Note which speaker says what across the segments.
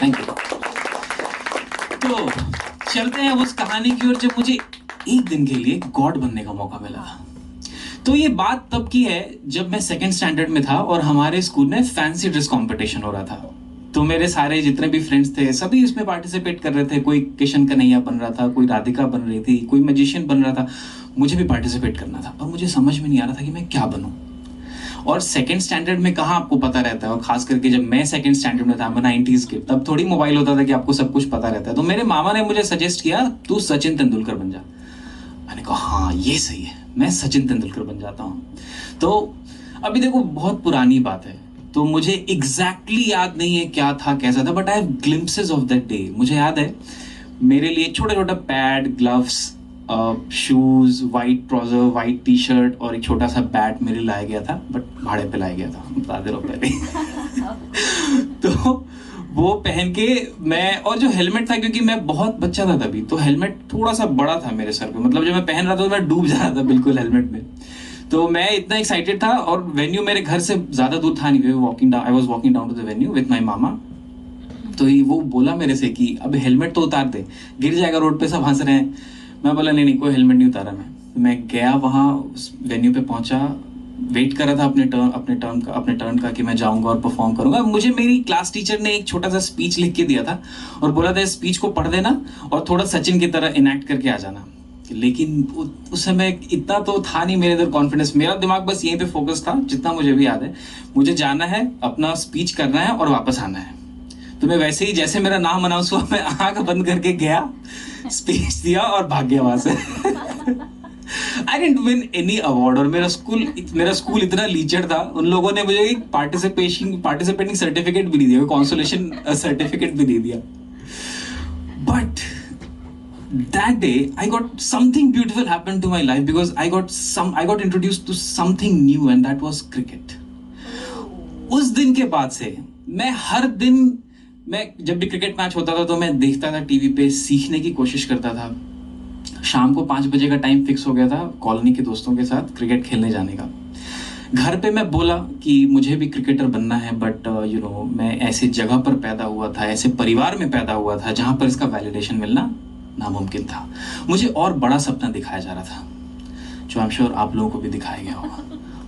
Speaker 1: Thank you. तो चलते हैं उस कहानी की ओर, जब मुझे एक दिन के लिए गॉड बनने का मौका मिला था। तो ये बात तब की है जब मैं सेकंड स्टैंडर्ड में था और हमारे स्कूल में फैंसी ड्रेस कंपटीशन हो रहा था। तो मेरे सारे जितने भी फ्रेंड्स थे सभी इसमें पार्टिसिपेट कर रहे थे। कोई किशन कन्हैया बन रहा था, कोई राधिका बन रही थी, कोई मैजिशियन बन रहा था। मुझे भी पार्टिसिपेट करना था और मुझे समझ में नहीं आ रहा था कि मैं क्या बनूं। और सेकंड स्टैंडर्ड में कहाँ आपको पता रहता है, और खास करके जब मैं सेकंड स्टैंडर्ड में था, मैं 90s के, तब थोड़ी मोबाइल होता था कि आपको सब कुछ पता रहता है। तो मेरे मामा ने मुझे सजेस्ट किया तू सचिन तेंदुलकर बन जा। मैंने कहा हाँ ये सही है, मैं सचिन तेंदुलकर बन जाता हूँ। तो अभी देखो बहुत पुरानी बात है, तो मुझे एग्जैक्टली याद नहीं है क्या था कैसा था, but I have glimpses of that day. मुझे याद है मेरे लिए छोटा छोटा pad, gloves, shoes, white trouser, white T shirt और एक छोटा सा बैट मेरे लाया गया था, बट भाड़े पे लाया गया था, बता दे रहा हूँ पहले। तो वो पहन के मैं, और जो हेलमेट था, क्योंकि मैं बहुत बच्चा था तभी, तो हेलमेट थोड़ा सा बड़ा था मेरे सर पे, मतलब जब मैं पहन रहा था तो मैं डूब जा रहा था बिल्कुल हेलमेट में। तो मैं इतना एक्साइटेड था, और वेन्यू मेरे घर से ज्यादा दूर था नहीं, I was walking down to the venue with my मामा। तो वो बोला मेरे से कि अब हेलमेट तो उतार दे, गिर जाएगा रोड पे, सब हंस रहे हैं। मैं बोला नहीं नहीं, कोई हेलमेट नहीं उतारा। मैं गया वहाँ, उस वेन्यू पे पहुंचा, वेट कर रहा था अपने टर्न का कि मैं जाऊंगा और परफॉर्म करूंगा। मुझे मेरी क्लास टीचर ने एक छोटा सा स्पीच लिख के दिया था और बोला था स्पीच को पढ़ देना और थोड़ा सचिन की तरह इनैक्ट करके आ जाना। लेकिन उस समय इतना तो था नहीं मेरे अंदर कॉन्फिडेंस, मेरा दिमाग बस यहीं पे फोकस था, जितना मुझे भी याद है। मुझे जाना है, अपना स्पीच करना है और वापस आना है। तो मैं वैसे ही, जैसे मेरा नाम अनाउंस हुआ, मैं आंख बंद करके गया, स्पीच दिया और भाग गया वहां से। I didn't win any award, और मेरा स्कूल इतना लीचड़ था, उन लोगों ने मुझे एक पार्टिसिपेटिंग सर्टिफिकेट भी नहीं दिया, कॉन्सोलेशन सर्टिफिकेट भी नहीं दिया। But that day I got something beautiful happened to my life, because I got introduced to something new, and that was cricket. उस दिन के बाद से मैं हर दिन, मैं जब भी क्रिकेट मैच होता था तो मैं देखता था टीवी पे, सीखने की कोशिश करता था। शाम को 5 बजे का टाइम फिक्स हो गया था कॉलोनी के दोस्तों के साथ क्रिकेट खेलने जाने का। घर पे मैं बोला कि मुझे भी क्रिकेटर बनना है, बट मैं ऐसी जगह पर पैदा हुआ था, ऐसे परिवार में पैदा हुआ था जहां पर इसका वैलिडेशन मिलना नामुमकिन था। मुझे और बड़ा सपना दिखाया जा रहा था, जो आई एम श्योर आप लोगों को भी दिखाया गया होगा।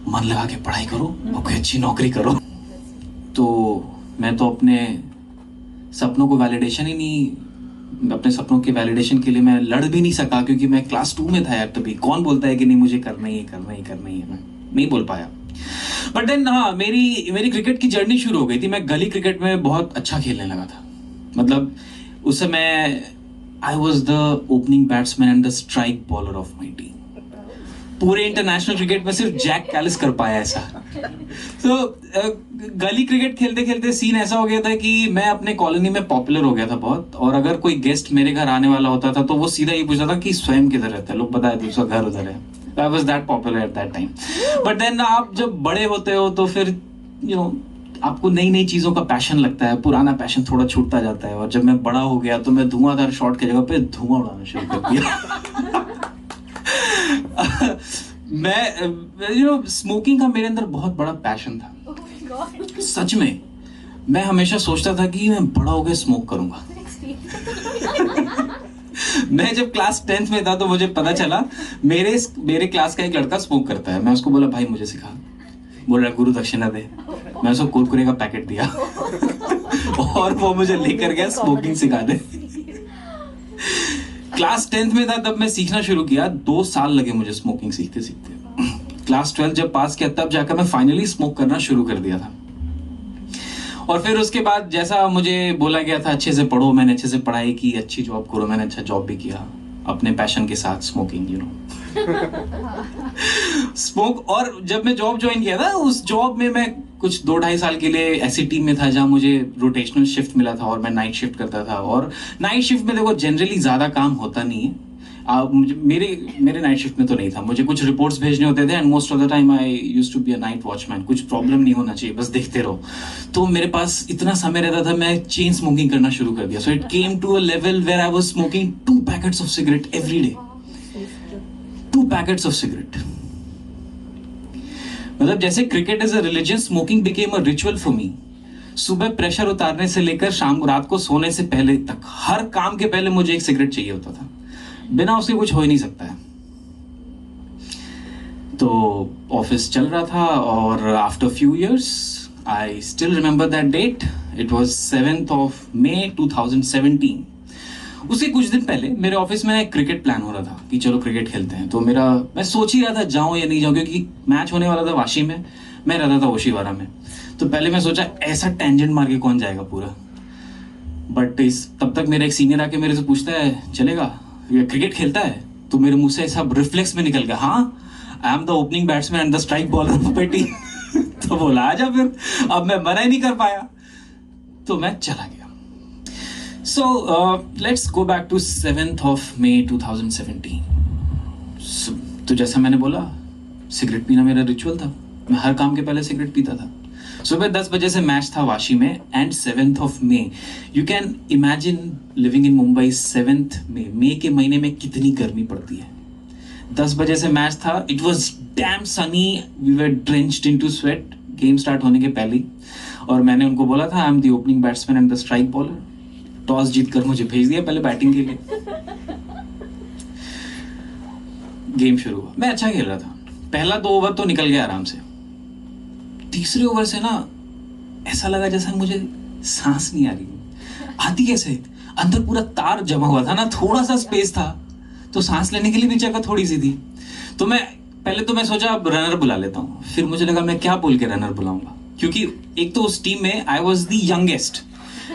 Speaker 1: मन लगा के पढ़ाई करो और कोई अच्छी नौकरी करो। तो मैं तो अपने सपनों को वैलिडेशन ही नहीं, अपने सपनों के वैलिडेशन के लिए मैं लड़ भी नहीं सका, क्योंकि मैं क्लास 2 में था यार तभी। कौन बोलता है कि नहीं मुझे करना ही है, मैं नहीं बोल पाया। बट देन हाँ, मेरी क्रिकेट की जर्नी शुरू हो गई थी। मैं गली क्रिकेट में बहुत अच्छा खेलने लगा था। मतलब उस समय I was the opening batsman and the strike bowler of my team. पूरे इंटरनेशनल क्रिकेट में सिर्फ जैक कैलिस कर पाया ऐसा। तो गली क्रिकेट खेलते खेलते सीन ऐसा हो गया था कि मैं अपने कॉलोनी में पॉपुलर हो गया था बहुत, और अगर कोई गेस्ट मेरे घर आने वाला होता था तो वो सीधा ये पूछता था कि स्वयं किधर रहता है, लोग बताए थे उसका घर उधर है। I was that popular at that time. But then आप जब बड़े होते हो तो फिर आपको नई नई चीजों का पैशन लगता है, पुराना पैशन थोड़ा छूटता जाता है। और जब मैं बड़ा हो गया तो मैं धुआंधार शॉट की जगह पे धुआं उड़ाना शुरू कर दिया। मैं स्मोकिंग का मेरे अंदर बहुत बड़ा पैशन था। सच में मैं हमेशा सोचता था कि मैं बड़ा हो गया स्मोक करूंगा। मैं जब क्लास 10th में था तो मुझे पता चला मेरे क्लास का एक लड़का स्मोक करता है। मैं उसको बोला भाई मुझे सिखा। बोल रहा गुरु दक्षिणा दे। मैं उसको कुरकुरे का पैकेट दिया और वो मुझे लेकर गया स्मोकिंग सिखाने। क्लास 10th में था तब मैं सीखना शुरू किया। 2 साल लगे मुझे स्मोकिंग सीखते सीखते। क्लास 12 जब पास किया तब जाकर मैं फाइनली स्मोक करना शुरू कर दिया था। और फिर उसके बाद जैसा मुझे बोला गया था अच्छे से पढ़ो, मैंने अच्छे से पढ़ाई की, अच्छी जॉब करो, मैंने अच्छा जॉब भी किया अपने पैशन के साथ, स्मोकिंग स्मोक। और जब मैं जॉब ज्वाइन किया था, उस जॉब में मैं कुछ 2-2.5 साल के लिए ऐसी टीम में था जहां मुझे रोटेशनल शिफ्ट मिला था और मैं नाइट शिफ्ट करता था। और नाइट शिफ्ट में देखो जनरली ज्यादा काम होता नहीं है। मेरे नाइट शिफ्ट में तो नहीं था, मुझे कुछ रिपोर्ट्स भेजने होते थे and most of the time I used to be a night watchman. कुछ प्रॉब्लम नहीं होना चाहिए, बस देखते रहो। तो मेरे पास इतना समय रहता था, मैं चेन स्मोकिंग करना शुरू कर दिया। So it came to a level where I was smoking 2 packets of cigarette every day. 2 packets of cigarette. मतलब जैसे cricket is a religion, smoking became a ritual for me. सुबह प्रेशर उतारने से लेकर शाम को रात को सोने से पहले तक हर काम के पहले मुझे एक सिगरेट चाहिए होता था, बिना उसके कुछ हो ही नहीं सकता है। तो ऑफिस चल रहा था और after few years I still remember that date, it was 7th of May 2017। उसके कुछ दिन पहले मेरे ऑफिस में एक क्रिकेट प्लान हो रहा था कि चलो क्रिकेट खेलते हैं। तो मैं सोच ही रहा था जाऊं या नहीं जाऊं, क्योंकि मैच होने वाला था वाशी में, मैं रहता था ओशीवारा में। तो पहले मैं सोचा ऐसा टेंजेंट मार के कौन जाएगा पूरा, बट तब तक मेरा एक सीनियर आके मेरे से पूछता है चलेगा ये क्रिकेट खेलता है? तो मेरे मुंह से ऐसा रिफ्लेक्स में निकल गया, हाँ आई am the opening batsman and the strike bowler of my team. तो बोला आजा फिर, अब मैं मना ही नहीं कर पाया, तो मैं चला गया। So let's go back to 7th of May 2017। तो जैसा मैंने बोला, सिगरेट पीना मेरा रिचुअल था, मैं हर काम के पहले सिगरेट पीता था। सुबह 10 बजे से मैच था वाशी में and 7th of May। You can imagine living in Mumbai 7th May, मई के महीने में कितनी गर्मी पड़ती है। 10 बजे से मैच था, it was damn sunny, we were drenched into sweat, game start होने के पहले। और मैंने उनको बोला था I am the opening batsman and the strike bowler. Toss जीतकर मुझे भेज दिया पहले बैटिंग के लिए। गेम शुरू हुआ, मैं अच्छा खेल रहा था, पहला 2 ओवर तो निकल गया आराम से। तीसरे ओवर से ना ऐसा लगा जैसा मुझे सांस नहीं आ रही। आती कैसे, अंदर पूरा तार जमा हुआ था ना, थोड़ा सा स्पेस था तो सांस लेने के लिए भी जगह थोड़ी सी थी। तो मैं सोचा अब रनर बुला लेता हूँ। फिर मुझे लगा मैं क्या बोल के रनर बुलाऊंगा, क्योंकि एक तो उस टीम में आई वॉज द यंगेस्ट,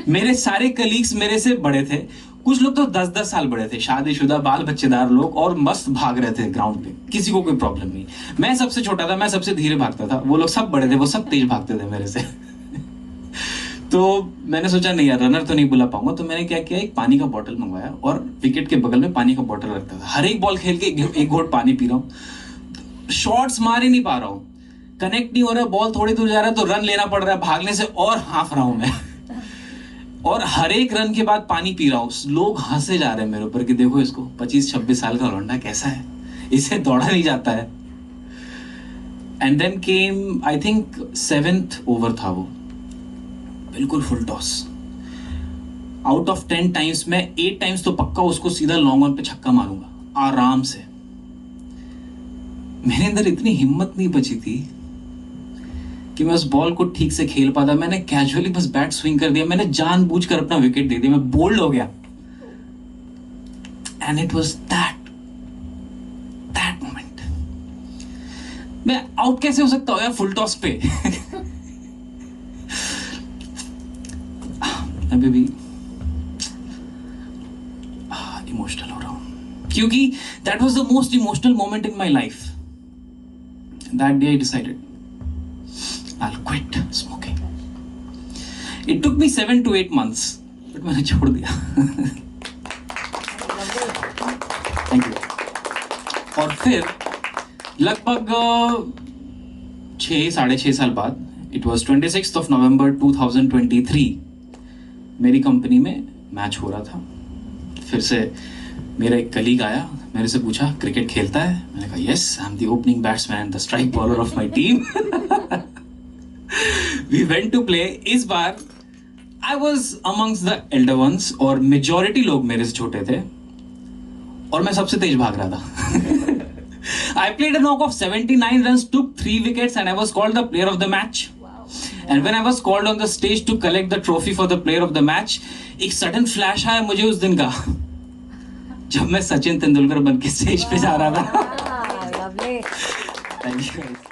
Speaker 1: मेरे सारे कलीग्स मेरे से बड़े थे, कुछ लोग तो 10-10 साल बड़े थे, शादीशुदा बाल बच्चेदार लोग, और मस्त भाग रहे थे ग्राउंड पे, किसी को कोई प्रॉब्लम नहीं। मैं सबसे छोटा था, मैं सबसे धीरे भागता था, वो लोग सब बड़े थे, वो सब तेज भागते थे मेरे से। तो मैंने सोचा नहीं यार रनर तो नहीं बुला पाऊंगा, तो मैंने क्या किया, एक पानी का बॉटल मंगवाया और विकेट के बगल में पानी का बॉटल रखता था। हर एक बॉल खेल के एक घोट पानी पी रहा हूँ, शॉट्स मार ही नहीं पा रहा हूँ, कनेक्ट नहीं हो रहा, बॉल थोड़ी दूर जा रहा है तो रन लेना पड़ रहा है, भागने से और हाफ रहा हूं मैं। और हर एक रन के बाद पानी पी रहा हूँ। लोग हंसे जा रहे हैं मेरे ऊपर कि देखो इसको, 25-26 साल का लौंडा कैसा है, इसे दौड़ा नहीं जाता है। And then came I think 7th over था वो, बिल्कुल full toss. Out of 10 times मैं 8 टाइम्स तो पक्का उसको सीधा लॉन्ग ऑन पे छक्का मारूंगा आराम से। मेरे अंदर इतनी हिम्मत नहीं बची थी कि मैं उस बॉल को ठीक से खेल पाता। मैंने कैजुअली बस बैट स्विंग कर दिया, मैंने जानबूझकर अपना विकेट दे दिया, मैं बोल्ड हो गया। And it was that moment. मैं आउट कैसे हो सकता हूं यार फुल टॉस पे। अभी भी इमोशनल हो रहा हूं, क्योंकि that was the most emotional moment in my life. That day I decided I'll quit smoking. It took me 7 to 8 months, but मैंने छोड़ दिया। Thank you. और फिर लगभग 6-6.5 साल बाद, it was 26th of November 2023, मेरी कंपनी में मैच हो रहा था। फिर से मेरा एक कलीग आया, मेरे से पूछा क्रिकेट खेलता है? मैंने कहा yes, I'm the opening batsman and the strike bowler of my team. We went to play। इस बार I was amongst the elder ones और majority लोग मेरे से छोटे थे और मैं सबसे तेज भाग रहा था। I played a knock of 79 runs, took 3 wickets and I was called the player of the match. Wow. And when I was called on the stage to collect the trophy for the player of the match, एक sudden flash आया मुझे उस दिन का, जब मैं सचिन तेंदुलकर बन के स्टेज पे जा रहा था। Thank you.